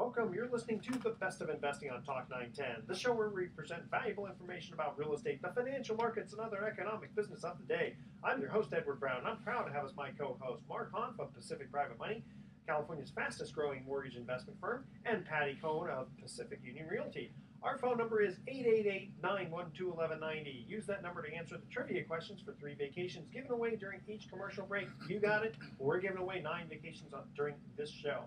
Welcome. You're listening to the Best of Investing on Talk 910, the show where we present valuable information about real estate, the financial markets, and other economic business of the day. I'm your host, Edward Brown, and I'm proud to have as my co-host Mark Hahn of Pacific Private Money, California's fastest growing mortgage investment firm, and Patti Cohn of Pacific Union Realty. Our phone number is 888-912-1190. Use that number to answer the trivia questions for 3 vacations given away during each commercial break. You got it. We're giving away 9 vacations during this show.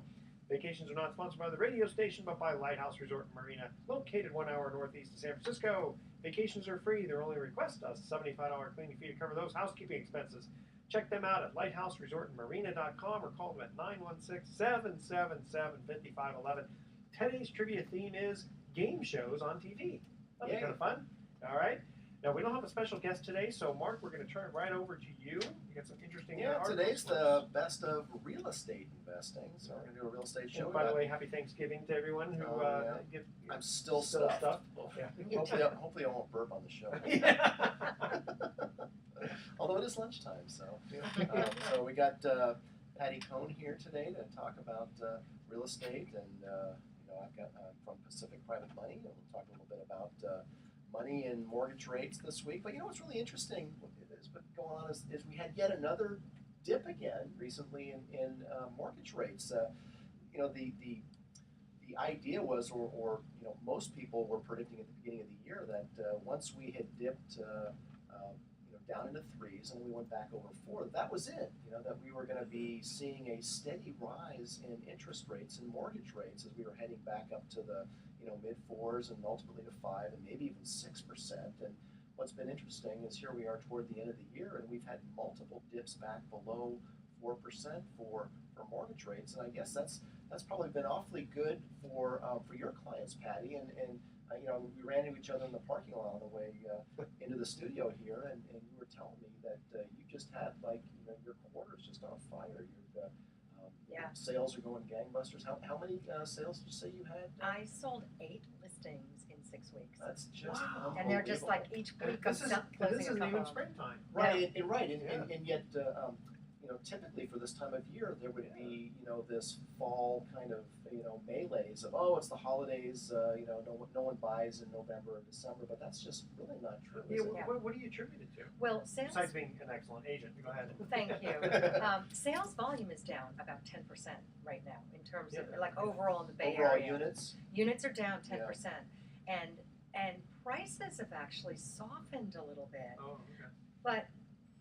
Vacations are not sponsored by the radio station, but by Lighthouse Resort and Marina, located 1 hour northeast of San Francisco. Vacations are free. Their only request is a $75 cleaning fee to cover those housekeeping expenses. Check them out at lighthouseresortandmarina.com or call them at 916-777-5511. Today's trivia theme is game shows on TV. That'll be kind of fun. All right. Now, we don't have a special guest today, so Mark, we're going to turn it right over to you. You got some interesting articles. Today's the best of real estate investing, so we're going to do a real estate show. And by the way, happy Thanksgiving to everyone who I'm still stuffed. Yeah. Hopefully I won't burp on the show. Although it is lunchtime, so. So we got Patti Cohn here today to talk about real estate, and I've got from Pacific Private Money, and we'll talk a little bit about money and mortgage rates this week. But what's really interesting is what's going on is we had yet another dip again recently in mortgage rates. The idea was, or most people were predicting at the beginning of the year that once we had dipped down into 3s and we went back over 4, that was it. That we were going to be seeing a steady rise in interest rates and mortgage rates as we were heading back up to the mid-4s and ultimately to 5 and maybe even 6%. And what's been interesting is here we are toward the end of the year, and we've had multiple dips back below 4% for mortgage rates. And I guess that's probably been awfully good for your clients, Patti. And we ran into each other in the parking lot on the way into the studio here, and you were telling me that you just had your quarter's just on fire. Sales are going gangbusters. How many sales did you say you had? I sold 8 listings in 6 weeks. That's just and they're just like each week of closing this isn't a couple even of them. springtime. Right, and yet typically for this time of year there would be this fall kind of melees of it's the holidays, no one buys in November or December, but that's just really not true. Is it? What do you attribute it to? Well, sales. Besides being an excellent agent, go ahead. Thank you. Sales volume is down about 10% right now in terms of overall in the Bay Overall Area. units. Units are down 10%, and prices have actually softened a little bit. Oh, okay. But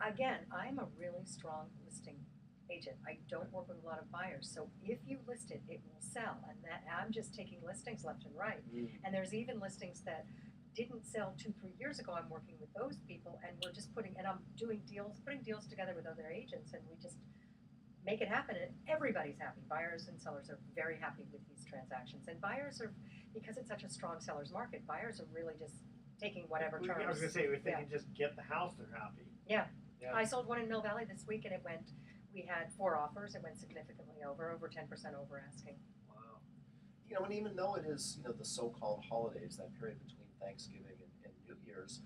again, I'm a really strong listing agent. I don't work with a lot of buyers, so if you list it, it will sell. And that I'm just taking listings left and right. And there's even listings that didn't sell 2-3 years ago. I'm working with those people, and we're just putting deals together with other agents, and we just make it happen, and everybody's happy. Buyers and sellers are very happy with these transactions, and buyers are, because it's such a strong seller's market, buyers are really just taking whatever terms. I was going to say, if they can just get the house, they're happy. Yeah. I sold one in Mill Valley this week, and we had 4 offers. It went significantly over 10% over asking. Wow. And even though it is, the so-called holidays, that period between Thanksgiving and New Year's,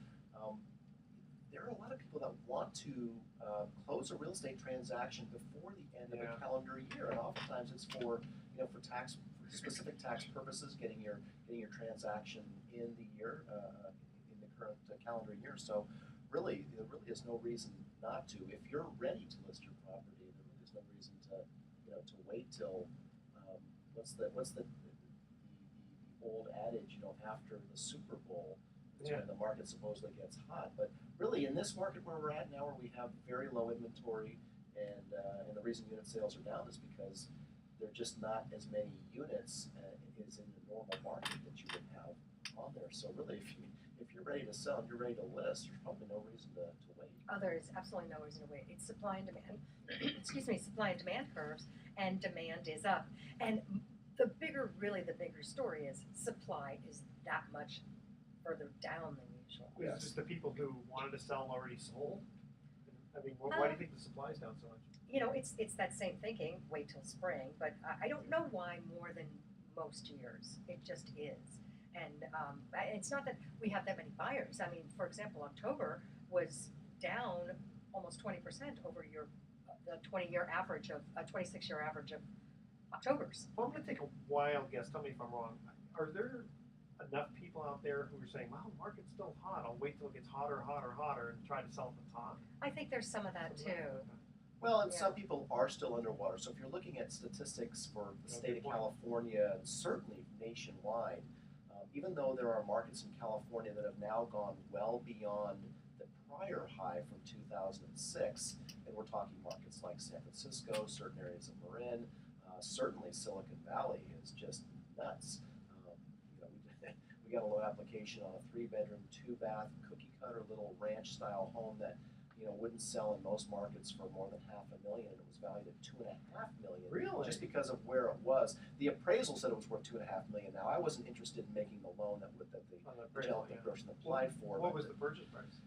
there are a lot of people that want to close a real estate transaction before the end of the calendar year, and oftentimes it's for specific tax purposes, getting your transaction in the year, in the current calendar year. So really, there really is no reason not to. If you're ready to list your property, there really is no reason to wait till what's the old adage, after the Super Bowl, when the market supposedly gets hot. But really, in this market where we're at now, where we have very low inventory, and the reason unit sales are down is because there are just not as many units as in the normal market that you would have on there. So really, if you're ready to sell and you're ready to list, there's probably no reason to wait. Oh, there is absolutely no reason to wait. It's supply and demand. Excuse me, supply and demand curves, and demand is up. And the bigger story is supply is that much further down than usual. Is it just the people who wanted to sell already sold? I mean, why do you think the supply's down so much? It's that same thinking, wait till spring, but I don't know why more than most years. It just is. And it's not that we have that many buyers. I mean, for example, October was down almost 20% over the 26-year average of October's. Well, I'm going to take a wild guess. Tell me if I'm wrong. Are there enough people out there who are saying, "Wow, the market's still hot. I'll wait till it gets hotter, and try to sell at the top"? I think there's some of that too. Well, and Yeah. some people are still underwater. So if you're looking at statistics for the Yeah, state good of point. California and certainly nationwide, even though there are markets in California that have now gone well beyond the prior high from 2006, and we're talking markets like San Francisco, certain areas of Marin, certainly Silicon Valley is just nuts. You know, we got a low application on a 3-bedroom, 2-bath, cookie-cutter little ranch-style home that wouldn't sell in most markets for more than $500,000, and it was valued at $2.5 million. Really? Just because of where it was. The appraisal said it was worth $2.5 million. Now, I wasn't interested in making the loan that the On the gentleman appraisal, person applied for. What but was the purchase price?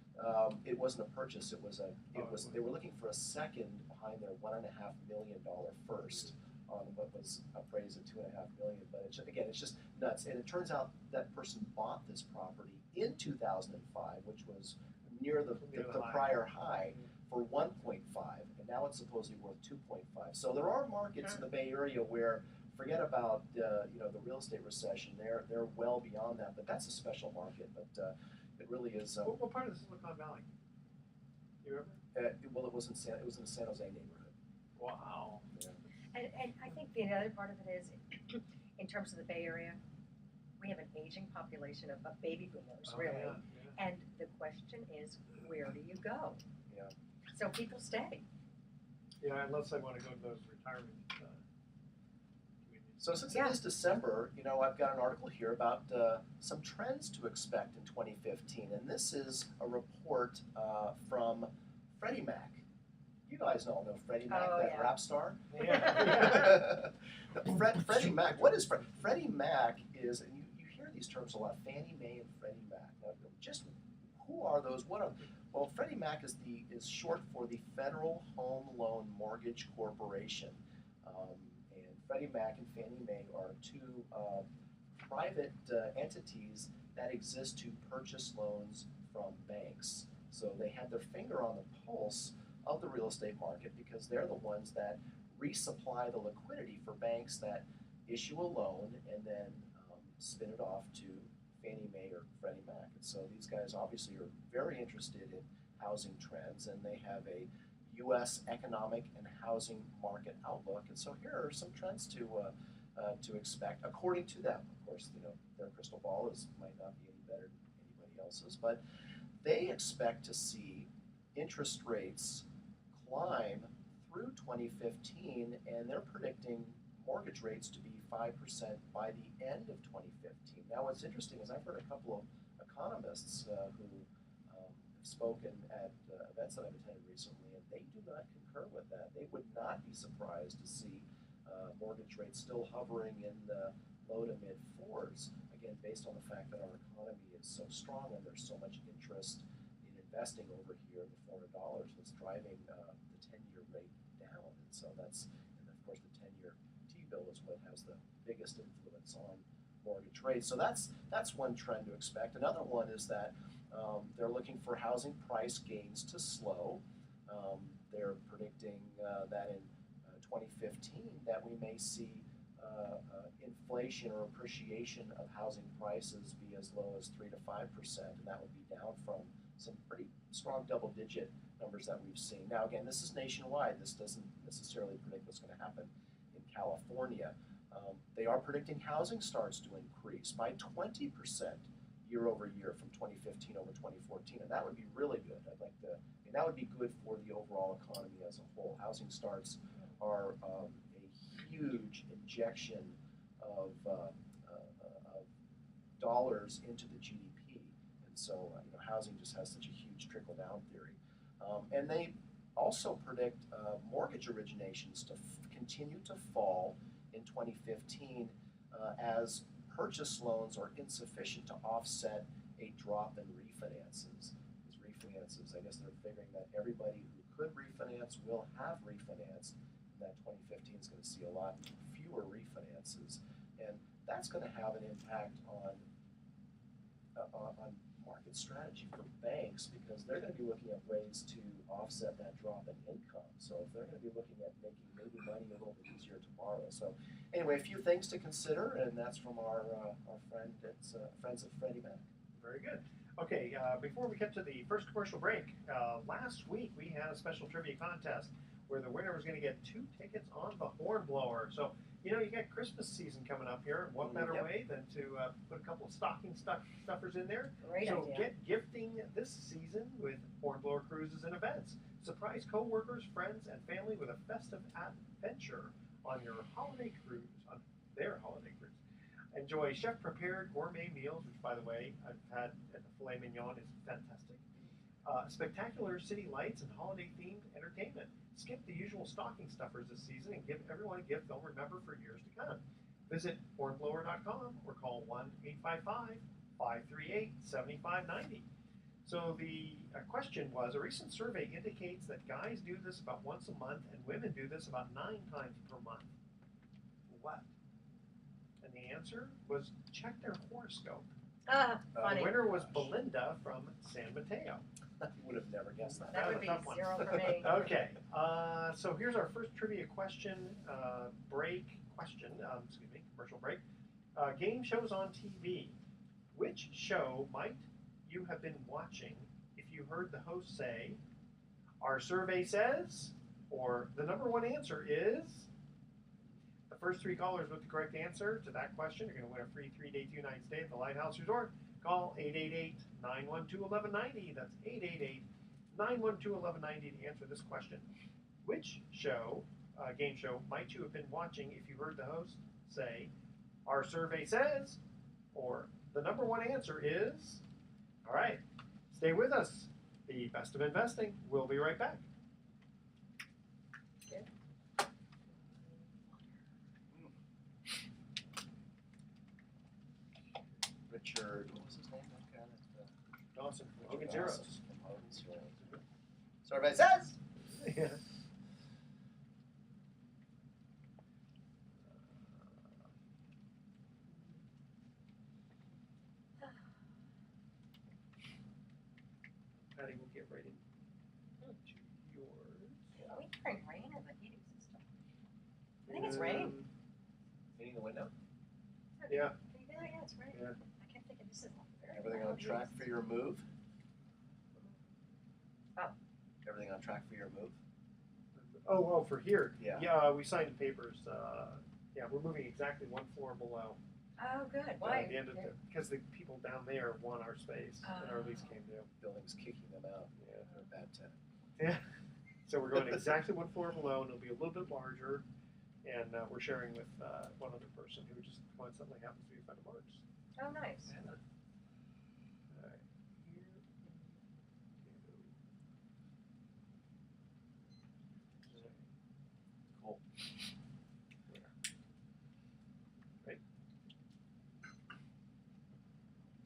It wasn't a purchase. It was was. They were looking for a second behind their $1.5 million first on what was appraised at $2.5 million. But it's just nuts. And it turns out that person bought this property in 2005, which was near the high. prior high, for 1.5, and now it's supposedly worth 2.5. So there are markets in the Bay Area where, forget about the real estate recession. They're well beyond that, but that's a special market. But it really is. What part of the Silicon Valley? You remember? Well, it was in the San Jose neighborhood. Wow. Yeah. And I think the other part of it is, in terms of the Bay Area, we have an aging population of baby boomers, Oh, really. yeah. And the question is, where do you go? Yeah. So people stay. Yeah, unless I want to go to those retirement communities. So since Yeah. it is December, I've got an article here about some trends to expect in 2015, and this is a report from Freddie Mac. You guys all know Freddie Mac, Oh, that yeah. rap star. Yeah. Freddie Mac. What is Freddie Mac? Is, and you hear these terms a lot: Fannie Mae and Freddie Mac. Now, just who are those? Well, Freddie Mac is short for the Federal Home Loan Mortgage Corporation, and Freddie Mac and Fannie Mae are two private entities that exist to purchase loans from banks. So they have their finger on the pulse of the real estate market because they're the ones that resupply the liquidity for banks that issue a loan and then spin it off to Fannie Mae or Freddie Mac. And so these guys obviously are very interested in housing trends, and they have a U.S. economic and housing market outlook. And so here are some trends to expect according to them. Of course, their crystal ball might not be any better than anybody else's, but they expect to see interest rates climb through 2015, and they're predicting mortgage rates to be 5% by the end of 2015. Now, what's interesting is I've heard a couple of economists who have spoken at events that I've attended recently, and they do not concur with that. They would not be surprised to see mortgage rates still hovering in the low to mid 4s, again, based on the fact that our economy is so strong and there's so much interest in investing over here. The $400 that's driving the 10-year rate down, and so and of course the 10-year T-bill is what has the biggest influence on mortgage rates. So that's one trend to expect. Another one is that they're looking for housing price gains to slow. They're predicting that in 2015 that we may see inflation or appreciation of housing prices be as low as 3 to 5%, and that would be down from some pretty strong double-digit numbers that we've seen. Now, again, this is nationwide. This doesn't necessarily predict what's going to happen in California. They are predicting housing starts to increase by 20% year over year from 2015 over 2014, and that would be really good. That would be good for the overall economy as a whole. Housing starts are a huge injection of dollars into the GDP, and so housing just has such a huge trickle-down theory. And they also predict mortgage originations to continue to fall in 2015 as purchase loans are insufficient to offset a drop in refinances. These refinances, I guess they're figuring that everybody who could refinance will have refinanced, and that 2015 is going to see a lot fewer refinances, and that's going to have an impact on market strategy for banks because they're going to be looking at ways to offset that drop in income. So if they're going to be looking at making maybe money a little bit easier to borrow. So anyway, a few things to consider, and that's from our friend. It's Friends of Freddie Mac. Very good. Okay, before we get to the first commercial break, last week we had a special trivia contest where the winner was going to get 2 tickets on the Hornblower. So, you got Christmas season coming up here. What better way than to put a couple of stocking stuffers in there? Great So idea. get gifting this season with Hornblower cruises and events. Surprise coworkers, friends, and family with a festive adventure on your holiday cruise, on their holiday cruise. Enjoy chef-prepared gourmet meals, which, by the way, I've had at the filet mignon is fantastic. Spectacular city lights and holiday-themed entertainment. Skip the usual stocking stuffers this season and give everyone a gift they'll remember for years to come. Visit hornblower.com or call 1-855-538-7590. So the question was, a recent survey indicates that guys do this about once a month and women do this about 9 times per month. What? And the answer was check their horoscope. Funny. The winner was Belinda from San Mateo. I would have never guessed that. That would be 0 for me. Okay, so here's our first trivia question, commercial break. Game shows on TV. Which show might you have been watching if you heard the host say, our survey says, or the number one answer is? The first 3 callers with the correct answer to that question are going to win a free 3-day 2-night stay at the Lighthouse Resort. Call 888-912-1190. That's 888-912-1190 to answer this question. Which show, game show, might you have been watching if you heard the host say, our survey says, or the number one answer is? All right, stay with us. The best of investing. We'll be right back. Richard, what was his name? That guy that, Dawson, Richard Logan Dawson Zeros. from Hogan's Heroes. Survey says. Yeah. Patty, we'll get right into yours. Are we hearing rain or the heating system? I think it's rain. Meeting the window. Yeah. Can you feel it? Yeah, it's rain. Yeah. I can't think of this is very Everything on loud track heating for your move? Oh. Everything on track for your move? Oh, for here. Yeah. Yeah, we signed the papers. Yeah, we're moving exactly 1 floor below. Oh, good. Why? At the end of because the people down there want our space, and our lease came due. Building's kicking them out. Yeah. They're a bad tenant. Yeah. So we're going exactly 1 floor below, and it'll be a little bit larger. And we're sharing with one other person who just coincidentally happens to be a friend of ours. Oh, nice. All right. Here we go. Cool. Right.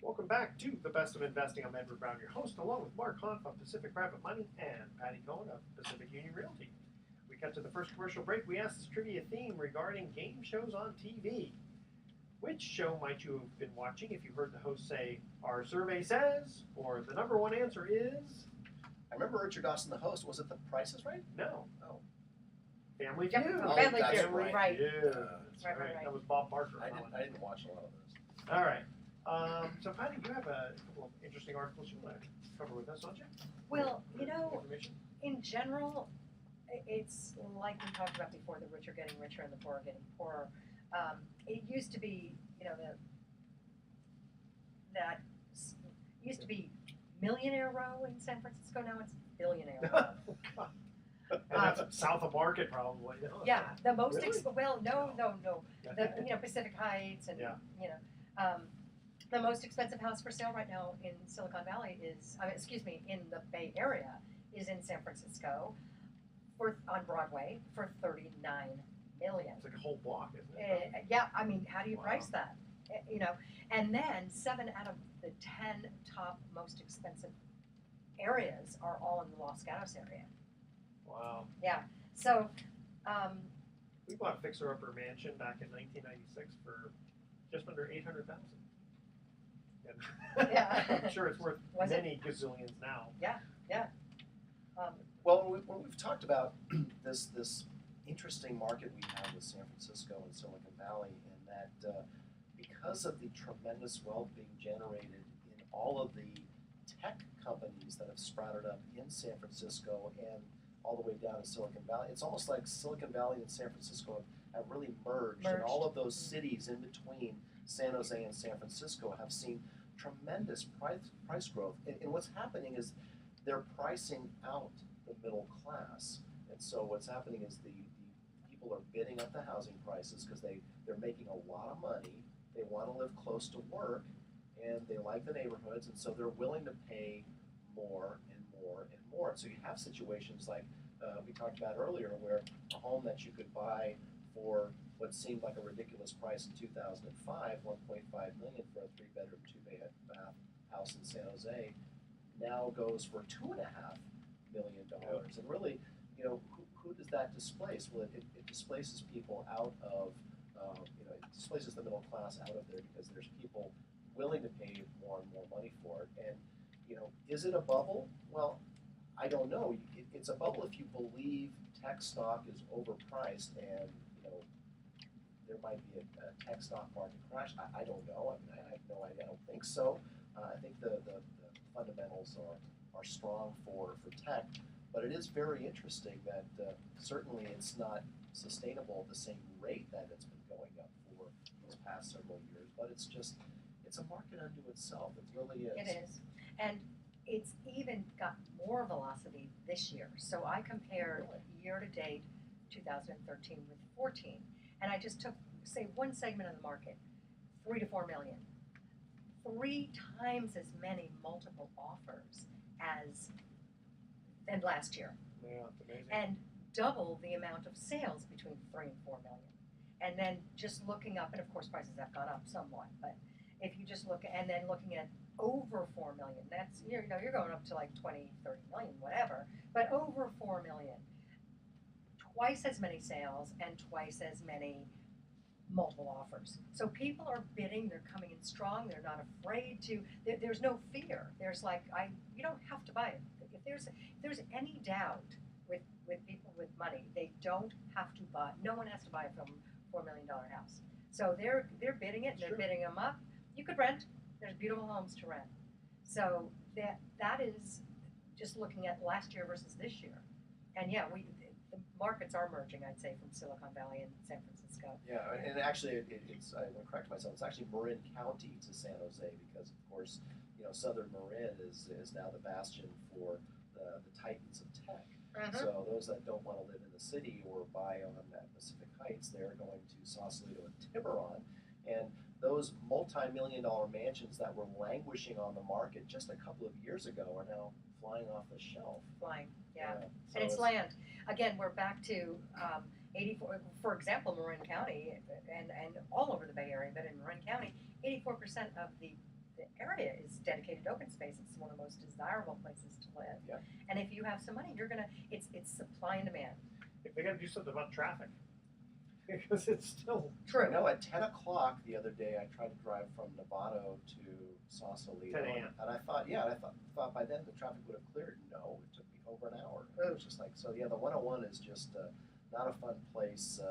Welcome back to the Best of Investing. I'm Edward Brown, your host, along with Mark Hanf of Pacific Private Money and Patti Cohen of Pacific Union Realty. We got to the first commercial break. We asked this trivia theme regarding game shows on TV. Which show might you have been watching if you heard the host say, our survey says, or the number one answer is? I remember Richard Dawson, the host. Was it The Price is Right? No. Oh. Family Yep. Feud. Oh, Family that's Feud, right. right. Yeah, that's Right. That was Bob Barker. I didn't watch a lot of those. All right. So, Patty, you have a couple of interesting articles you want to cover with us, don't you? Well, Information? in general, it's like we talked about before, the rich are getting richer and the poor are getting poorer. It used to be, that used to be millionaire row in San Francisco. Now it's billionaire row. And that's south of Market, probably. No? Yeah, the most Really? no. The Pacific Heights and Yeah. the most expensive house for sale right now in Silicon Valley is, in the Bay Area, is in San Francisco, on Broadway for $39 million. It's like a whole block, isn't it? Yeah, I mean, how do you Wow. price that? And then 7 out of the 10 top most expensive areas are all in the Los Gatos area. Wow. Yeah, so We bought a fixer-upper mansion back in 1996 for just under $800,000. And Yeah. I'm sure it's worth Was it? many gazillions now. Well, when we've talked about this interesting market we have with San Francisco and Silicon Valley, in that because of the tremendous wealth being generated in all of the tech companies that have sprouted up in San Francisco and all the way down to Silicon Valley, it's almost like Silicon Valley and San Francisco have really merged, and all of those cities in between San Jose and San Francisco have seen tremendous price growth. And what's happening is they're pricing out the middle class. And so what's happening is the people are bidding up the housing prices because they're making a lot of money. They want to live close to work, and they like the neighborhoods, and so they're willing to pay more and more and more. So you have situations like we talked about earlier, where a home that you could buy for what seemed like a ridiculous price in 2005, $1.5 million for a 3-bedroom, 2-bath house in San Jose, now goes for $2.5 million. And really, who does that displace? Well, it displaces people out of, it displaces the middle class out of there because there's people willing to pay more and more money for it. And, is it a bubble? Well, I don't know. It's a bubble if you believe tech stock is overpriced and, there might be a tech stock market crash. I don't know. I mean, I have no idea. I don't think so. I think the fundamentals are strong for tech, but it is very interesting that certainly it's not sustainable at the same rate that it's been going up for these past several years, but it's a market unto itself. It really is. It is. And it's even got more velocity this year. So I compared year to date 2013 with 14, and I just took, say, one segment of the market, 3 to 4 million. 3 times as many multiple offers than last year. Yeah, it's amazing. And double the amount of sales between 3 and 4 million. And then just looking up, and of course prices have gone up somewhat, but if you just look, and then looking at over 4 million, that's, you're going up to like 20, 30 million, whatever, but over 4 million, twice as many sales and twice as many multiple offers. So people are bidding, they're coming in strong, they're not afraid to, there's no fear. There's like, you don't have to buy it. If there's any doubt with people with money, they don't have to buy, no one has to buy a $4 million house. So they're bidding it, and they're bidding them up. You could rent, there's beautiful homes to rent. So that is just looking at last year versus this year. And yeah, the markets are merging, I'd say, from Silicon Valley and San Francisco. Yeah, and actually, it's I want to correct myself. It's actually Marin County to San Jose because, of course, Southern Marin is now the bastion for the titans of tech. So those that don't want to live in the city or buy on Pacific Heights, they're going to Sausalito and Tiburon, and those multi-million-dollar mansions that were languishing on the market just a couple of years ago are now flying off the shelf. Flying, yeah. So And it's land. Again, we're back to 84, for example, Marin County, and all over the Bay Area, but in Marin County, 84% of the area is dedicated to open space. It's one of the most desirable places to live. Yeah. And if you have some money, it's supply and demand. If they got to do something about traffic, because it's still True. At 10 o'clock the other day, I tried to drive from Novato to Sausalito. 10 a.m. And I thought thought by then the traffic would have cleared. No, it took me over an hour. It was just like, so yeah, the 101 is just not a fun place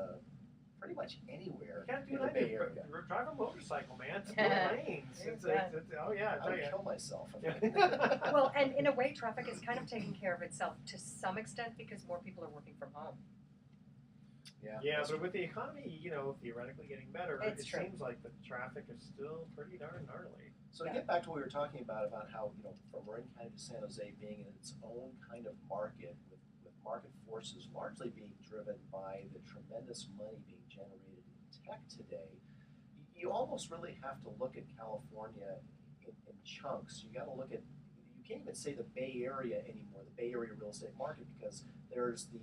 pretty much anywhere you can't do in the that. Bay Area. Drive a motorcycle, man. It's Yeah. lanes. It's, Yeah. oh yeah, I I would tell kill myself. you. Well, and in a way, traffic is kind of taking care of itself to some extent because more people are working from home. Yeah, but with the economy, theoretically getting better, It's it true. seems like the traffic is still pretty darn gnarly. So to get back to what we were talking about how, from Marin County to San Jose being in its own kind of market with market forces largely being driven by the tremendous money being generated in tech today, you almost really have to look at California in chunks. You got to look at, you can't even say the Bay Area anymore, the Bay Area real estate market, because there's the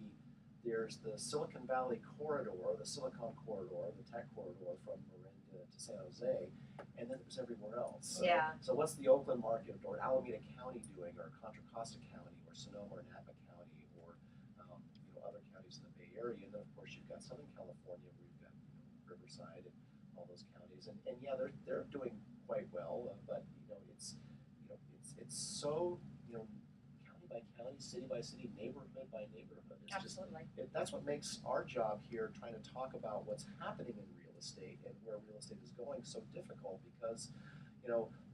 Silicon Valley corridor, the Silicon corridor, the tech corridor from Marin to San Jose, and then there's everywhere else. So what's the Oakland market or Alameda County doing, or Contra Costa County, or Sonoma or Napa County, or other counties in the Bay Area? And then of course you've got Southern California, where you've got Riverside and all those counties, and yeah, they're doing quite well, but it's so county by county, city by city, neighborhood by neighborhood. It's Absolutely. that's what makes our job here, trying to talk about what's happening in real estate and where real estate is going, so difficult because,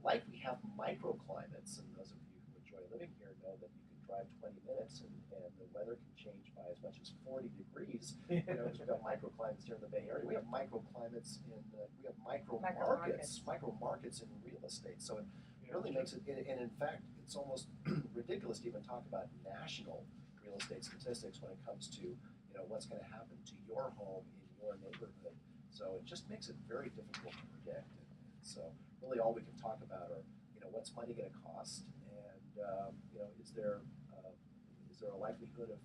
like we have microclimates, and those of you who enjoy living here know that you can drive 20 minutes and the weather can change by as much as 40 degrees. Because we've got microclimates here in the Bay Area. We have microclimates we have micro markets in real estate. So it really makes it, and in fact, it's almost ridiculous to even talk about national real estate statistics when it comes to what's going to happen to your home in your neighborhood. So it just makes it very difficult to predict. And so really, all we can talk about are what's money going to cost, and is there a likelihood of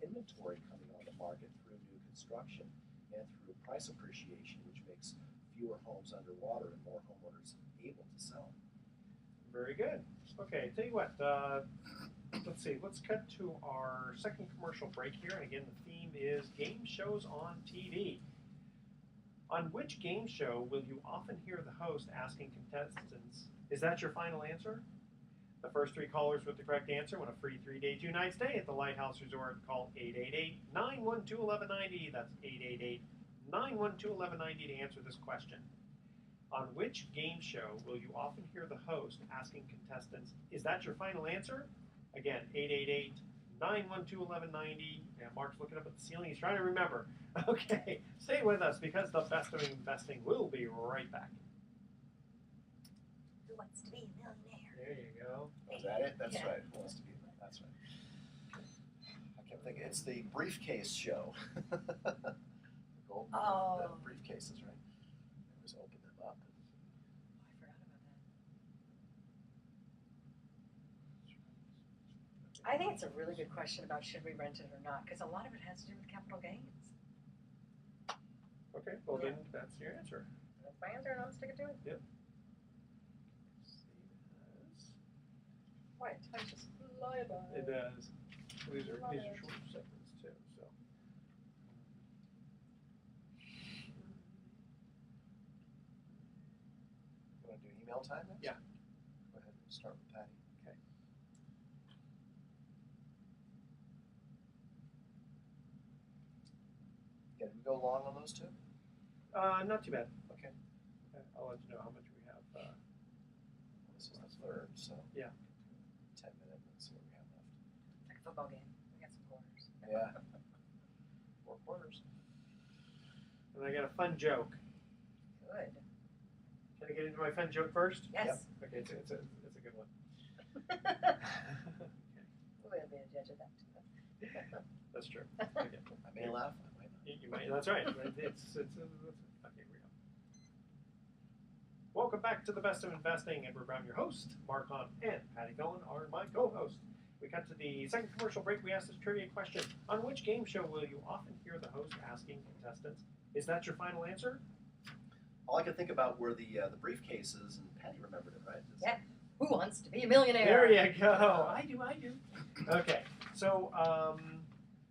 inventory coming on the market through new construction and through price appreciation, which makes fewer homes underwater and more homeowners able to sell. Very good. Okay, tell you what, let's see, let's cut to our second commercial break here. And again, the theme is game shows on TV. On which game show will you often hear the host asking contestants, is that your final answer? The first 3 callers with the correct answer win a free 3-day, 2-night stay at the Lighthouse Resort. Call 888-912-1190. That's 888-912-1190 to answer this question. On which game show will you often hear the host asking contestants, is that your final answer? Again, 888-912-1190. Yeah, Mark's looking up at the ceiling. He's trying to remember. Okay, stay with us because the best of investing will be right back. Who wants to be a millionaire? There you go. Is that it? That's Yeah. right. Who wants to be? That's right. I kept thinking it's the briefcase show. The gold briefcases, right? They always open them up. Oh, I forgot about that. I think it's a really good question about should we rent it or not, because a lot of it has to do with capital gains. Okay, well then that's your answer. That's my answer, and I'll stick it to it. Yep. Boy, time just fly by. It does. These are short segments too, so. You want to do email time next? Yeah. Go ahead and start with Patti. Okay. Yeah, did we go long on those two? Not too bad. Okay. I'll let you know how much we have. This is the third, so. Yeah. 10 minutes, let's see what we have left. Like a football game. We got some quarters. Yeah. 4 quarters. And I got a fun joke. Good. Can I get into my fun joke first? Yes. Okay, it's a good one. We'll be a judge of that. That's true. Okay. I may laugh, I might not. You might. That's right. It's okay. Here we go. Welcome back to the best of investing, Edward Brown, your host. Mark Hunt and Patti Cohen are my co-hosts. We cut to the second commercial break. We asked this trivia question: on which game show will you often hear the host asking contestants, "Is that your final answer?" All I could think about were the briefcases, and Patti remembered it, right? Yeah. Who wants to be a millionaire? There you go. I do. Okay. So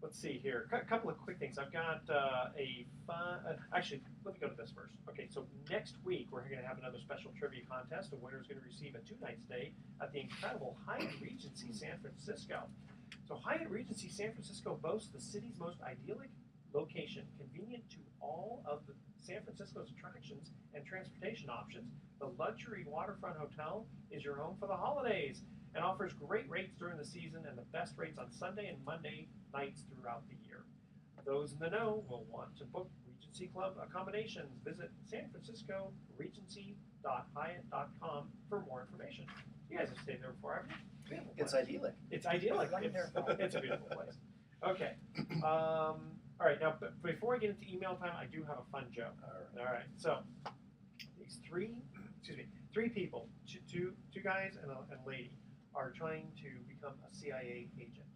let's see here. A couple of quick things. I've got a fun. Actually, let me go to this first. Okay. So next week we're going to have another special trivia contest. The winner is going to receive a 2-night stay at the incredible Hyatt Regency San Francisco. So Hyatt Regency San Francisco boasts the city's most idyllic location, convenient to all of the San Francisco's attractions and transportation options. The luxury waterfront hotel is your home for the holidays and offers great rates during the season and the best rates on Sunday and Monday nights throughout the year. Those in the know will want to book Regency Club accommodations. Visit sanfranciscoregency.hyatt.com for more information. You guys have stayed there before, haven't you? It's idyllic. It's idyllic. It's a beautiful place. Okay. All right. Now, before I get into email time, I do have a fun joke. All right. So these three people, two guys and a lady, are trying to become a CIA agent.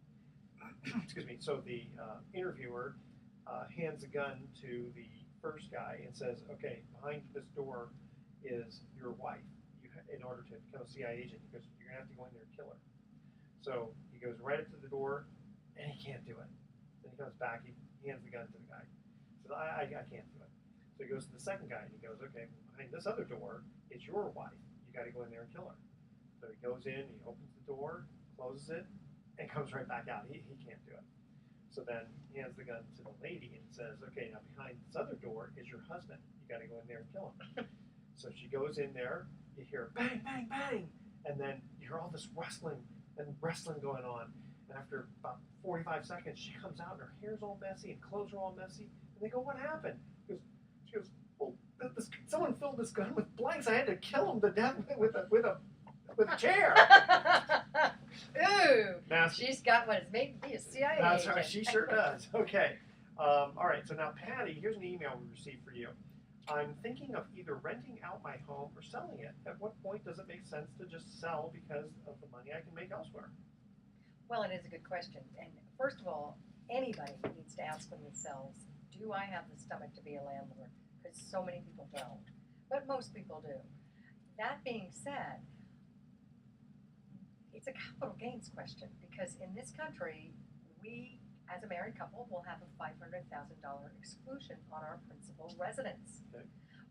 Excuse me. So the interviewer hands a gun to the first guy and says, "Okay, behind this door is your wife. In order to become a CIA agent, he goes, you're gonna have to go in there and kill her." So he goes right up to the door, and he can't do it. Then he comes back. He hands the gun to the guy. He says, I can't do it. So he goes to the second guy, and he goes, "Okay, behind this other door is your wife. You got to go in there and kill her." So he goes in, he opens the door, closes it, and comes right back out. He can't do it. So then he hands the gun to the lady and says, okay, now behind this other door is your husband. You got to go in there and kill him. So she goes in there, you hear bang, bang, bang, and then you hear all this wrestling going on. And after about 45 seconds, she comes out and her hair's all messy and clothes are all messy. And they go, what happened? She goes, well, someone filled this gun with blanks. I had to kill him to death with a chair. Ooh, Nasty. she's got what is made to be a CIA That's agent. right, she sure does. Okay. All right, so now, Patty, here's an email we received for you. I'm thinking of either renting out my home or selling it. At what point does it make sense to just sell because of the money I can make elsewhere? Well, it is a good question. And first of all, anybody needs to ask when they sells, do I have the stomach to be a landlord? Because so many people don't. But most people do. That being said, it's a capital gains question because in this country, we, as a married couple, will have a $500,000 exclusion on our principal residence. Okay.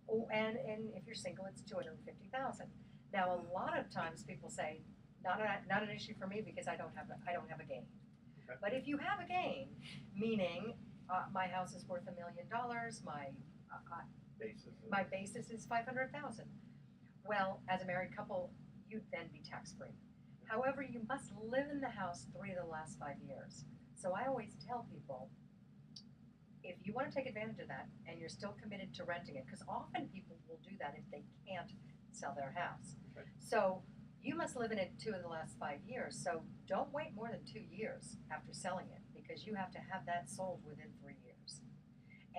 Oh, and if you're single, it's $250,000. Now, a lot of times people say, not an issue for me because I don't have a gain. Okay. But if you have a gain, meaning my house is worth $1 million, my basis is $500,000. Well, as a married couple, you'd then be tax free. However, you must live in the house 3 of the last 5 years. So I always tell people, if you want to take advantage of that and you're still committed to renting it, because often people will do that if they can't sell their house. Okay. So you must live in it 2 of the last 5 years. So don't wait more than 2 years after selling it because you have to have that sold within 3 years.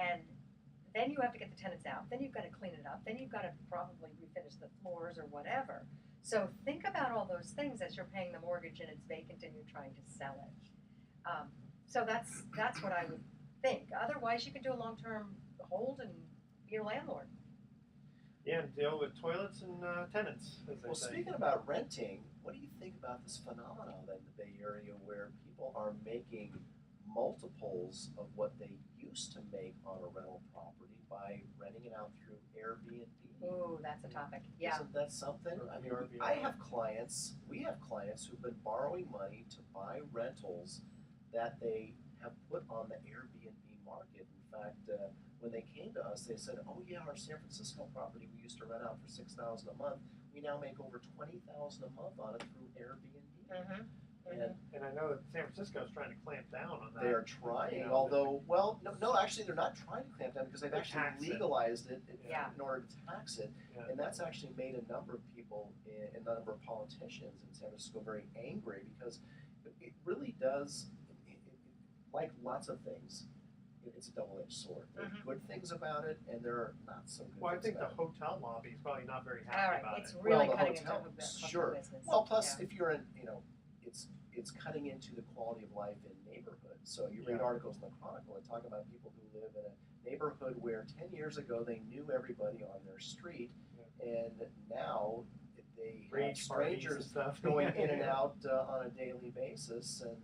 And then you have to get the tenants out. Then you've got to clean it up. Then you've got to probably refinish the floors or whatever. So think about all those things as you're paying the mortgage and it's vacant and you're trying to sell it. So that's what I would think. Otherwise, you can do a long-term hold and be a landlord. Yeah, and deal with toilets and tenants, as they Well, say. speaking about renting, what do you think about this phenomenon in the Bay Area where people are making multiples of what they used to make on a rental property by renting it out through Airbnb? Ooh, that's a topic. Yeah. Isn't that something? Or I mean, Airbnb. we have clients who've been borrowing money to buy rentals that they have put on the Airbnb market. In fact, when they came to us, they said, "Oh yeah, our San Francisco property we used to rent out for $6,000 a month. We now make over $20,000 a month on it through Airbnb." Mm-hmm. And I know that San Francisco is trying to clamp down on that. They are trying, You know, although, well, no, actually, they're not trying to clamp down because they've They actually tax it. legalized it Yeah. in order to tax it. Yeah. And that's actually made a number of people, a number of politicians in San Francisco very angry because it really does, like lots of things, it's a double-edged sword. There are good things about it, and there are not so good Well, I things think the about it. hotel lobby is probably not very All happy right, about it's it. really Well, the cutting into hotel, the sure. business. Well, plus, Yeah. if you're in, it's cutting into the quality of life in neighborhoods. So you read Yeah. articles in the Chronicle that talk about people who live in a neighborhood where 10 years ago they knew everybody on their street, and now they have Rage parties and strangers stuff. going in and out on a daily basis, and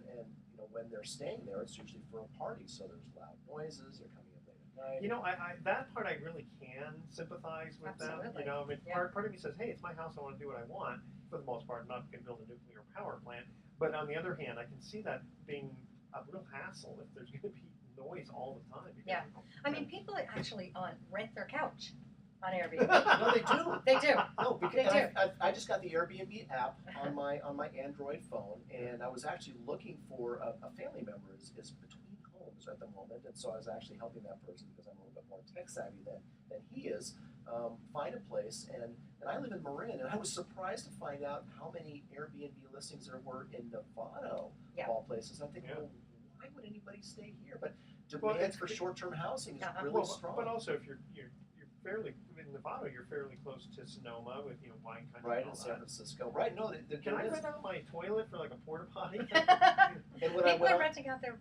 when they're staying there, it's usually for a party. So there's loud noises. They're coming in late at night. You know, I that part I really can sympathize with them. Absolutely. You know, I mean, Yeah. part of me says, hey, it's my house. I want to do what I want. For the most part, I'm not going to build a nuclear power plant. But on the other hand, I can see that being a real hassle if there's going to be noise all the time. because Yeah. of- I mean, people actually rent their couch on Airbnb. No, they do. They do. No, because They do. I just got the Airbnb app on my Android phone, and I was actually looking for a family member is between homes at the moment, and so I was actually helping that person because I'm a little bit more tech savvy than he is. Find a place, and I live in Marin, and I was surprised to find out how many Airbnb listings there were in Nevada, Yeah. of all places. I think, Yeah. well, why would anybody stay here? But Well, demand it's- for short-term housing is Uh-huh. really well, strong. but also if you're fairly in Nevada, you're fairly close to Sonoma with wine country Right and all in San that. Francisco, right? No, Can I there is. rent out my toilet for like a porta potty? And when I People are went renting out their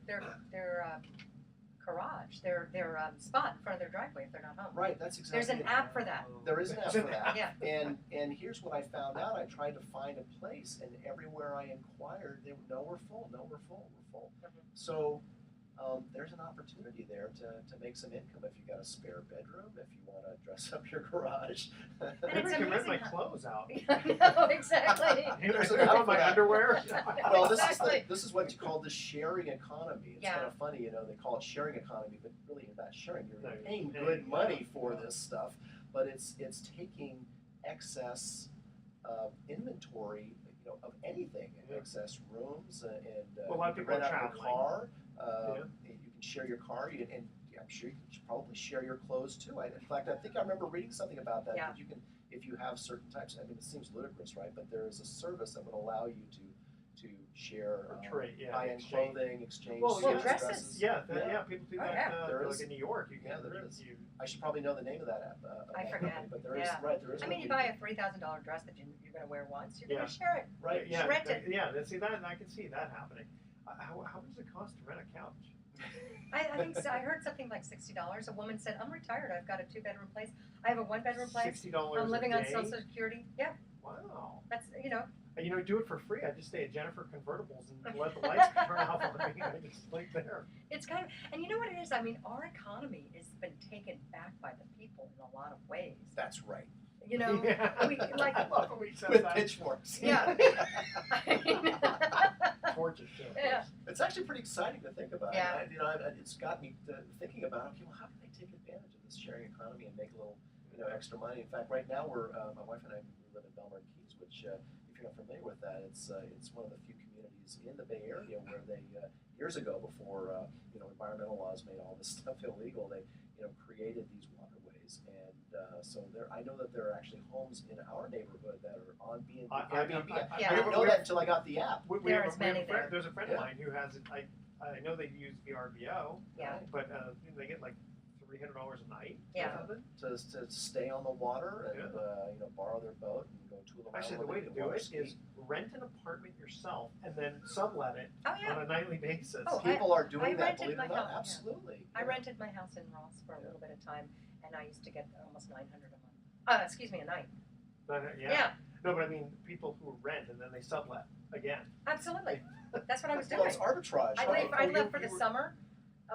garage, their spot in front of their driveway if they're not home. right, that's exactly. There's an it. app for that. There is an app for that. Yeah. And here's what I found out. I tried to find a place, and everywhere I inquired, we're full. No, we're full. We're full. Mhm. So there's an opportunity there to make some income if you got a spare bedroom, if you want to dress up your garage. Maybe it's I can rent amazing my how- clothes out. No, exactly. Maybe I There's can an put app on my for that. underwear. Well, Exactly. this is what you call the sharing economy. It's Yeah. kind of funny, you know, they call it sharing economy, but really you're not sharing. You're No, you're paying paying, good money for yeah. this stuff, but it's taking excess inventory, you know, of anything, Yeah. excess rooms, and Well, a lot of you people rent are out your traveling. car. Yeah. You can share your car, and I'm sure you can probably share your clothes too. In fact, I think I remember reading something about that. Yeah. That you can, if you have certain types. I mean, it seems ludicrous, right? But there is a service that would allow you to share Or trade, yeah, high-end exchange. clothing, exchange Well, suits, dresses. Yeah, Yeah. people do Oh, that. yeah. There Like is. in New York, you Yeah, can there is. you I should probably know the name of that app. Of I that forget. company, but there is Yeah. right. There is. I one mean, you can- buy a $3,000 dress that you're going to wear once, you're Yeah. going to share it. right. Yeah, Rent it. see that I can see that happening. How does it cost to rent a couch? I think so. I heard something like $60. A woman said, "I'm retired. I've got a 2-bedroom place. I have a 1-bedroom place. $60 I'm living a on day? Social Security." Yeah, Wow. that's You know, do it for free. I just stay at Jennifer Convertibles and let the lights turn off on me. I just sleep there. It's kind of, and you know what it is? I mean, our economy has been taken back by the people in a lot of ways. That's right. You know, Yeah. we like. I love when he says With that. pitchforks. Yeah. I mean, Torches too. of Yeah. course. It's actually pretty exciting to think about. Yeah. You know, it's got me thinking about, okay, well, how can I take advantage of this sharing economy and make a little, extra money? In fact, right now we're my wife and I we live in Belmar Keys, which if you're not familiar with that, it's one of the few communities in the Bay Area where they years ago, before environmental laws made all this stuff illegal, they created these waterways, and so I know that there are actually homes in our neighborhood that are on Airbnb. I Yeah. didn't know that until I got the app. There's many there. There's a friend Yeah. of mine who has it. I know they use VRBO, Yeah. but they get like $300 a night. Yeah. Or something. To stay on the water and borrow their boat and go tool around. Actually, the with way it, to and do water it ski. is rent an apartment yourself and then sublet it Oh yeah. on a nightly basis. Oh, People are I doing that. rented Believe it my or not, house, yeah. absolutely. I Yeah. rented my house in Ross for a little bit of time, and I used to get almost $900 a month. Excuse me, a night. Yeah. No, but I mean people who rent and then they sublet again. Absolutely. That's what I was Well, doing. it's arbitrage, I right? left for the summer.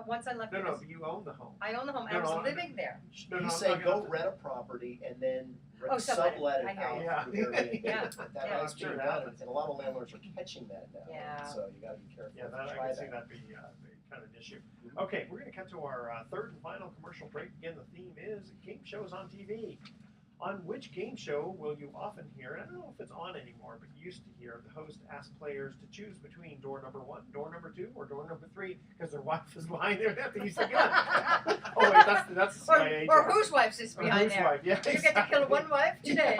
Once I left No, for no, the but you own the home. I own the home. No, I was no, living there. No, He's I'm saying talking go about rent a property and then Oh, sublet it. sublet I it hear out you. Yeah. through Airbnb. Yeah. That Yeah. is being Sure, it done, happens. and a lot of landlords are catching that now. Yeah. So you got to be careful. Yeah, if you I try can see that be kind of an issue. Mhm. Okay, we're going to cut to our third and final commercial break. Again, the theme is game shows on TV. On which game show will you often hear, and I don't know if it's on anymore, but you used to hear the host ask players to choose between door number 1, door number 2, or door number 3 because their wife is behind there. They have to use the gun. Oh wait, that's the CIA. Or job. whose wife's is Or behind whose there? wife, yeah, You get to kill exactly. one wife today.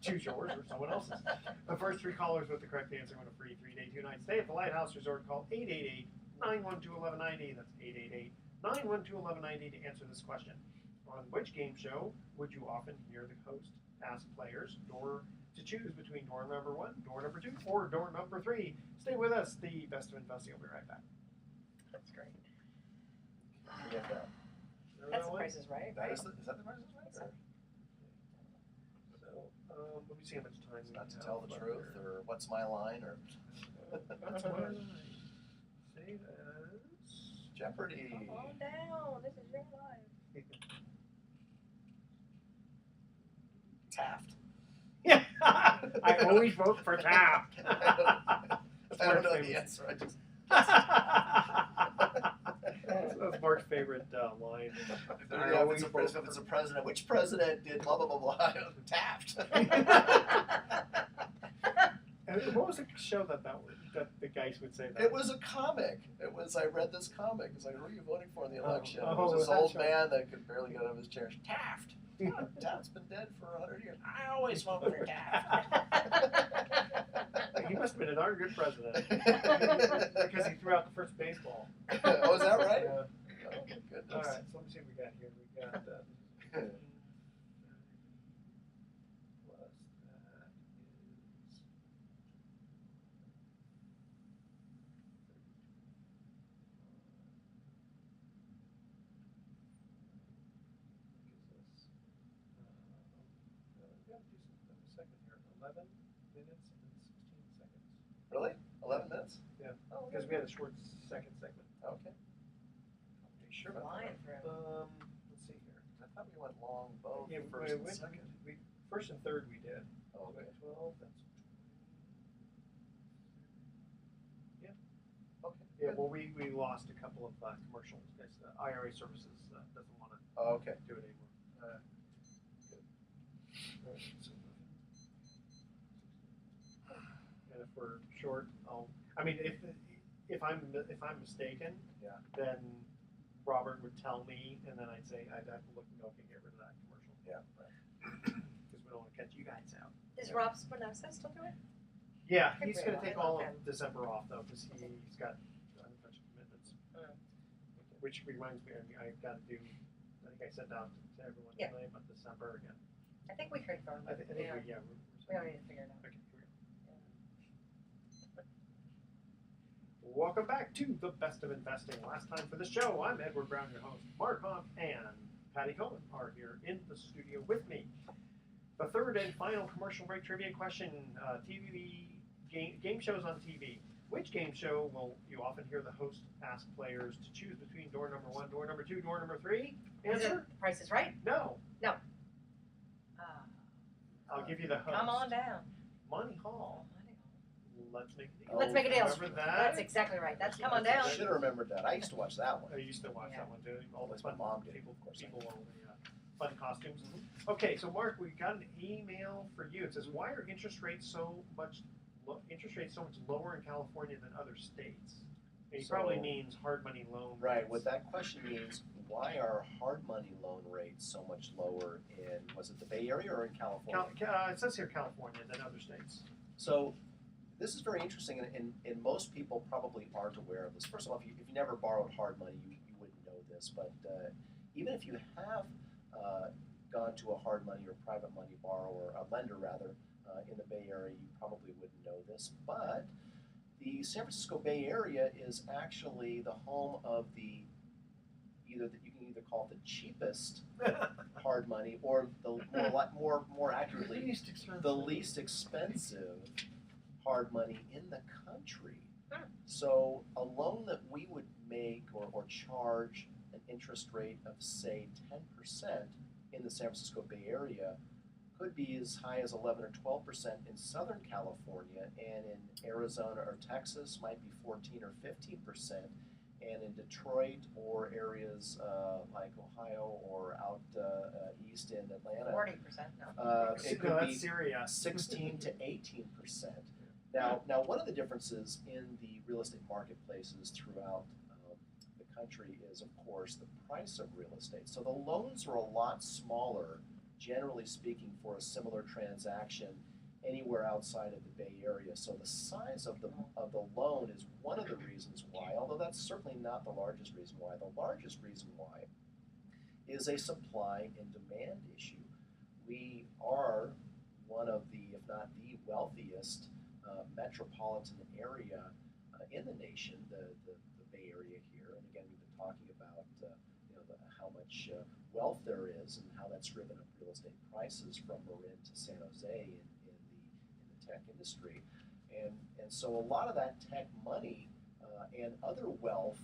Choose yours or someone else's. The first 3 callers with the correct answer win a free 3-day, 2-night stay at the Lighthouse Resort. Call 888-912-1190. That's 888-912-1190 to answer this question. On which game show would you often hear the host ask players to choose between door number 1, door number 2, or door number 3? Stay with us. The Best of Investing will be right back. That's great. Forget that. Remember That's that the one? Price is Right, That right? is that the Price is Right? So- So, let me see how much time we Not to have tell the left truth, here. or what's my line, or That's what I say that. Jeopardy. Calm down. This is your life. Taft. Yeah, I always vote for Taft. I don't know Mark's the answer. I just. That's Mark's favorite line. If it's a president, which president did blah blah blah blah? Taft. And what was the show that the guys would say that? It was a comic. I read this comic. It's like, who are you voting for in the election? Oh, it was this that old show. man that could barely get out of his chair. Taft. Oh, Taft's been dead for 100 years. I always vote for Taft. He must have been a darn good president because he threw out the first baseball. Oh, is that right? Yeah. Oh, my goodness. All right, so let me see what we got here. We got plus that is. We got to do some a second here. 11 minutes and 16 seconds. Really? 11 minutes? Oh, Because we had a short second segment. Okay. sure about flying that. through. Let's see here. I thought we went long both Yeah, first and second. First and third we did. Oh, okay. 12, that's Okay. yeah. good. Well, we lost a couple of commercials because IRA Services doesn't want to Oh, okay. do it anymore. And if we're short, I mean, if I'm mistaken, Yeah. then Robert would tell me, and then I'd say I'd have to look and go, okay, get rid of that commercial Yeah. Right. because we don't want to catch you guys out. Is Rob Spinoza still doing it? Yeah, Good he's for going him. to take I all love of him. December off though because he's got a bunch of commitments. Which reminds me, I've got to do. I think I sent out to everyone Yeah. tonight about December again. I think we confirmed I it. think Yeah. we We don't need to figure it out. Okay, here we go. Welcome back to the Best of Investing. Last time for the show, I'm Edward Brown, your host. Mark Hoff and Patti Cohen are here in the studio with me. The third and final commercial break trivia question: TV game shows on TV. Which game show will you often hear the host ask players to choose between door number 1, door number 2, door number 3? Is it Answer: The Price is Right? no. Ah, I'll give you the host. come on down. Money Hall. Let's make a deal. Let's make a deal. Remember that? That's exactly right. That's come on That's down. I should have remembered that. I used to watch that one. I used to watch Yeah. that one too. All the That's my fun mom did, people, of course. people, all the fun costumes. Okay, so Mark, we got an email for you. It says, "Why are interest rates so much lower in California than other states?" And he So- probably means hard money loan. Right. rates. What that question means: why are hard money loan rates so much lower in, was it the Bay Area or in California? It says here California than other states. So this is very interesting, and most people probably aren't aware of this. First of all, if you never borrowed hard money, you wouldn't know this. But even if you have gone to a hard money or private money borrower, a lender rather, in the Bay Area, you probably wouldn't know this. But the San Francisco Bay Area is actually the home of you can either call it the cheapest hard money or the more accurately Least expensive. the least expensive hard money in the country. Hmm. So a loan that we would make or charge an interest rate of say 10% in the San Francisco Bay Area could be as high as 11 or 12% in Southern California, and in Arizona or Texas might be 14 or 15%, and in Detroit or areas like Ohio or out east in Atlanta, 40%, no. it No, could that's be Syria. 16 to 18%. Now, one of the differences in the real estate marketplaces throughout the country is, of course, the price of real estate. So the loans are a lot smaller, generally speaking, for a similar transaction anywhere outside of the Bay Area. So the size of the loan is one of the reasons why, although that's certainly not the largest reason why. The largest reason why is a supply and demand issue. We are one of the, if not the wealthiest metropolitan area in the nation, the Bay Area here. And again, we've been talking about how much wealth there is and how that's driven up real estate prices from Marin to San Jose in the tech industry. And so a lot of that tech money and other wealth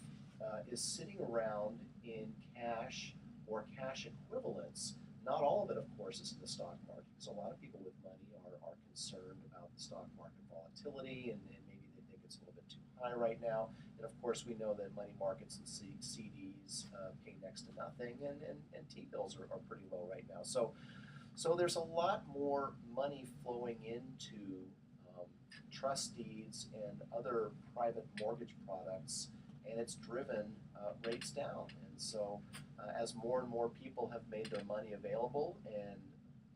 is sitting around in cash or cash equivalents. Not all of it, of course, is in the stock market, because a lot of people with money are concerned about the stock market volatility, and maybe they think it's a little bit too high right now. And of course, we know that money markets and CDs pay next to nothing, and T-bills are pretty low right now. So there's a lot more money flowing into trust deeds and other private mortgage products, and it's driven rates down. And so as more and more people have made their money available, and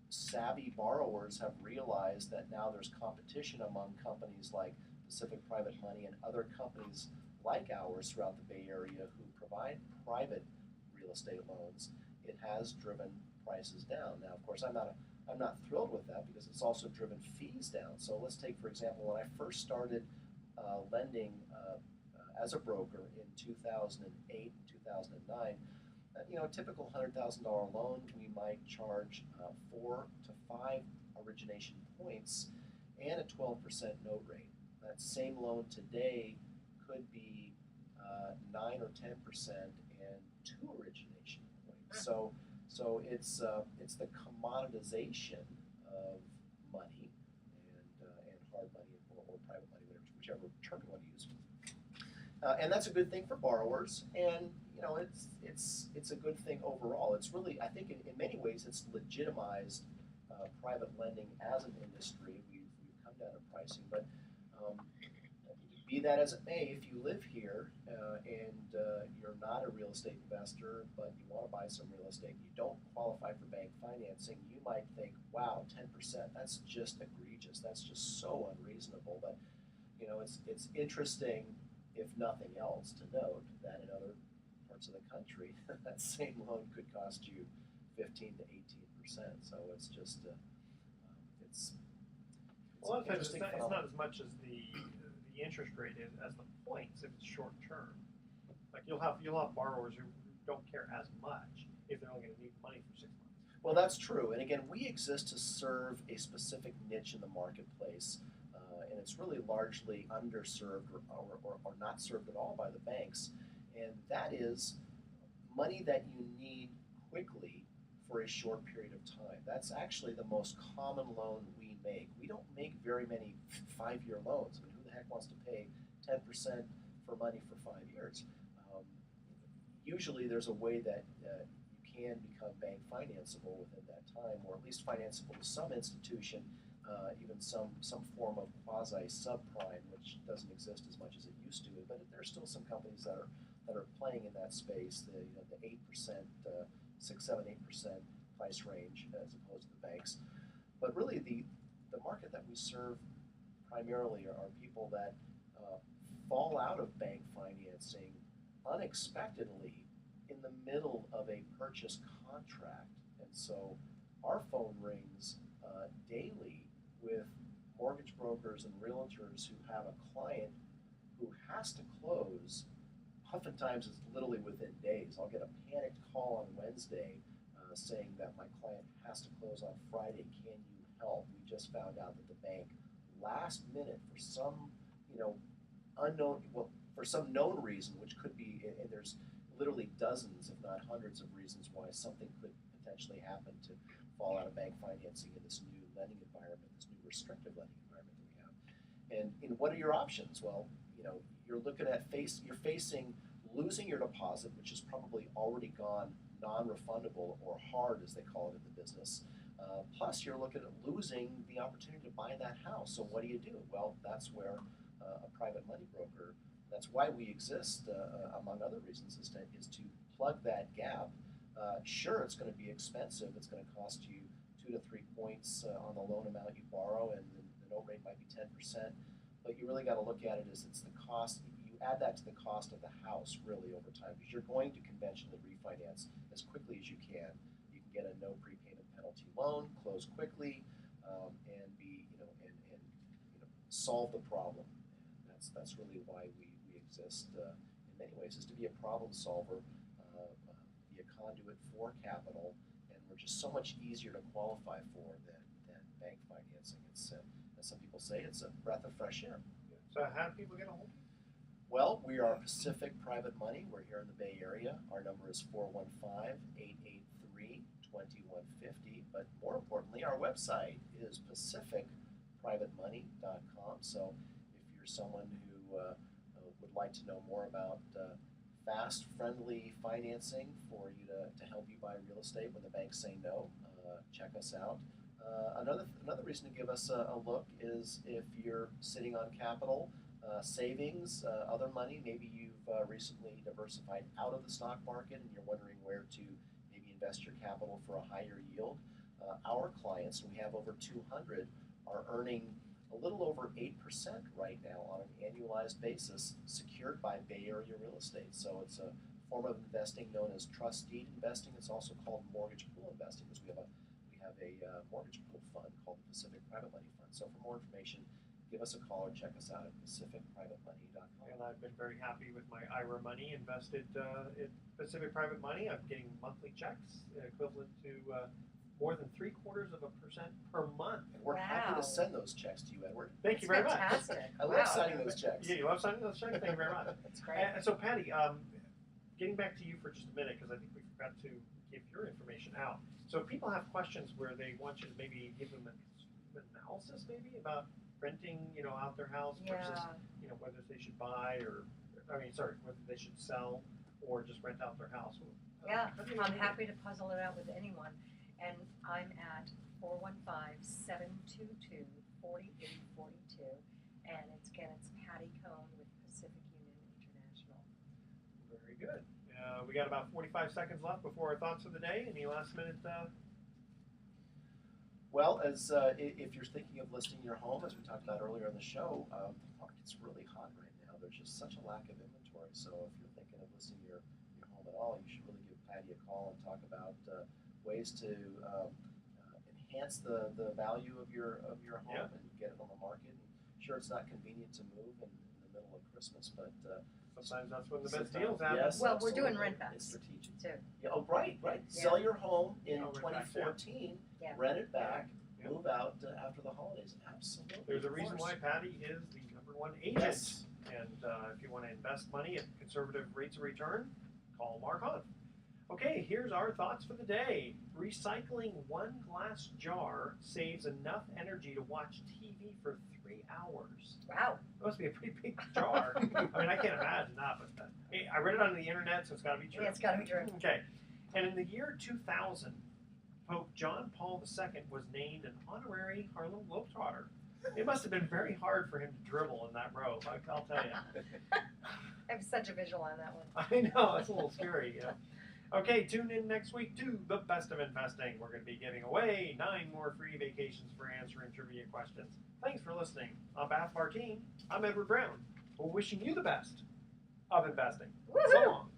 savvy borrowers have realized that now there's competition among companies like Pacific Private Money and other companies like ours throughout the Bay Area who provide private real estate loans, it has driven prices down. Now, of course, I'm not thrilled with that, because it's also driven fees down. So let's take, for example, when I first started lending as a broker in 2008 and 2009, a typical $100,000 loan, we might charge 4 to 5 origination points and a 12% note rate. That same loan today could be 9 or 10% and to origination point. So it's the commoditization of money and hard money or private money, whichever term you want to use. And that's a good thing for borrowers, and it's a good thing overall. It's really, I think, in many ways, it's legitimized private lending as an industry. We've come down to pricing, but be that as it may, if you live here and you're not a real estate investor, but you want to buy some real estate, you don't qualify for bank financing, you might think, wow, 10%, that's just egregious. That's just so unreasonable. But it's interesting, if nothing else, to note that in other parts of the country, that same loan could cost you 15 to 18%. So it's just it's a lot of times it's interesting not as much as the interest rate is as the points if it's short term. Like you'll have borrowers who don't care as much if they're only going to need money for 6 months. Well, that's true. And again, we exist to serve a specific niche in the marketplace, and it's really largely underserved or not served at all by the banks. And that is money that you need quickly for a short period of time. That's actually the most common loan we make. We don't make very many 5-year loans. I mean, who the heck wants to pay 10% for money for 5 years? Usually there's a way that you can become bank financeable within that time, or at least financeable to some institution, even some form of quasi-subprime, which doesn't exist as much as it used to. But there are still some companies that are playing in that space, the 8%, 6, 7, 8% price range as opposed to the banks. But really the market that we serve primarily are people that fall out of bank financing unexpectedly in the middle of a purchase contract. And so our phone rings daily with mortgage brokers and realtors who have a client who has to close. Oftentimes it's literally within days. I'll get a panicked call on Wednesday saying that my client has to close on Friday. Can you help? We just found out that the bank last minute for some for some known reason, which could be, and there's literally dozens, if not hundreds of reasons why something could potentially happen to fall out of bank financing in this new lending environment, this new restrictive lending environment that we have. And what are your options? Well, you're looking at you're facing losing your deposit, which is probably already gone non-refundable or hard, as they call it in the business. Plus, you're looking at losing the opportunity to buy that house. So what do you do? Well, that's where a private money broker, that's why we exist, among other reasons, is to plug that gap. Sure, it's going to be expensive. It's going to cost you 2 to 3 points on the loan amount you borrow, and the note rate might be 10%. But you really got to look at it as it's the cost. You add that to the cost of the house, really, over time, because you're going to conventionally refinance as quickly as you can. You can get a no prepayment penalty loan, close quickly, and be and solve the problem. And that's really why we exist in many ways, is to be a problem solver, be a conduit for capital, and we're just so much easier to qualify for than bank financing. It's as some people say, it's a breath of fresh air. So how do people get a hold of you? Well, we are Pacific Private Money. We're here in the Bay Area. Our number is 415-883-2150. But more importantly, our website is pacificprivatemoney.com. So if you're someone who would like to know more about fast, friendly financing for you to help you buy real estate when the banks say no, check us out. Another reason to give us a look is if you're sitting on capital, savings, other money, maybe you've recently diversified out of the stock market and you're wondering where to maybe invest your capital for a higher yield. Our clients, and we have over 200, are earning a little over 8% right now on an annualized basis, secured by Bay Area real estate. So it's a form of investing known as trust deed investing. It's also called mortgage pool investing, because we have a mortgage pool fund called the Pacific Private Money Fund. So for more information, give us a call or check us out at pacificprivatemoney.com. And I've been very happy with my IRA money invested in Pacific Private Money. I'm getting monthly checks equivalent to more than 0.75% per month. And we're happy to send those checks to you, Edward. Thank you very much. Fantastic. I love signing those checks. Yeah, you love signing those checks? Thank you very much. That's great. And so, Patti, getting back to you for just a minute, because I think we forgot to give your information out. So if people have questions where they want you to maybe give them an analysis maybe about renting, out their house versus, whether they should buy whether they should sell or just rent out their house. Yeah, How do you I'm do it? happy to puzzle it out with anyone, and I'm at 415-722-4842, and it's Patti Cohn with Pacific Union International. Very good. We got about 45 seconds left before our thoughts of the day. Any last minute? Well, as if you're thinking of listing your home, as we talked about earlier in the show, the market's really hot right now. There's just such a lack of inventory. So if you're thinking of listing your home at all, you should really give Patti a call and talk about ways to enhance the value of your home and get it on the market. And sure, it's not convenient to move in the middle of Christmas, but Sometimes that's when the best sometimes- deals happen. Yes, Well, we're doing absolutely. rent backs It's strategic. too. Yeah, oh, right. Yeah. Sell your home in Rent backs, yeah. 2014, Yeah. rent it back, Yeah. move out after the holidays. Absolutely. There's a of reason course. why Patti is the #1 agent. Yes. And if you want to invest money at conservative rates of return, call Mark Hunt. Okay, here's our thoughts for the day. Recycling one glass jar saves enough energy to watch TV for 3 hours. Wow. That must be a pretty big jar. I mean, I can't imagine that, but hey, I read it on the internet, so it's got to be true. Yeah, it's gotta be true. Okay, and in the year 2000, Pope John Paul II was named an honorary Harlem Globetrotter. It must have been very hard for him to dribble in that robe, I'll tell you. I have such a visual on that one. I know, it's a little scary, Okay, tune in next week to The Best of Investing. We're going to be giving away 9 more free vacations for answering trivia questions. Thanks for listening. On behalf of our team, I'm Edward Brown. We're wishing you the best of investing. So Woohoo! long.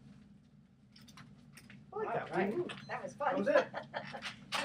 I like that. All right. Woo-hoo. That was fun. That was it.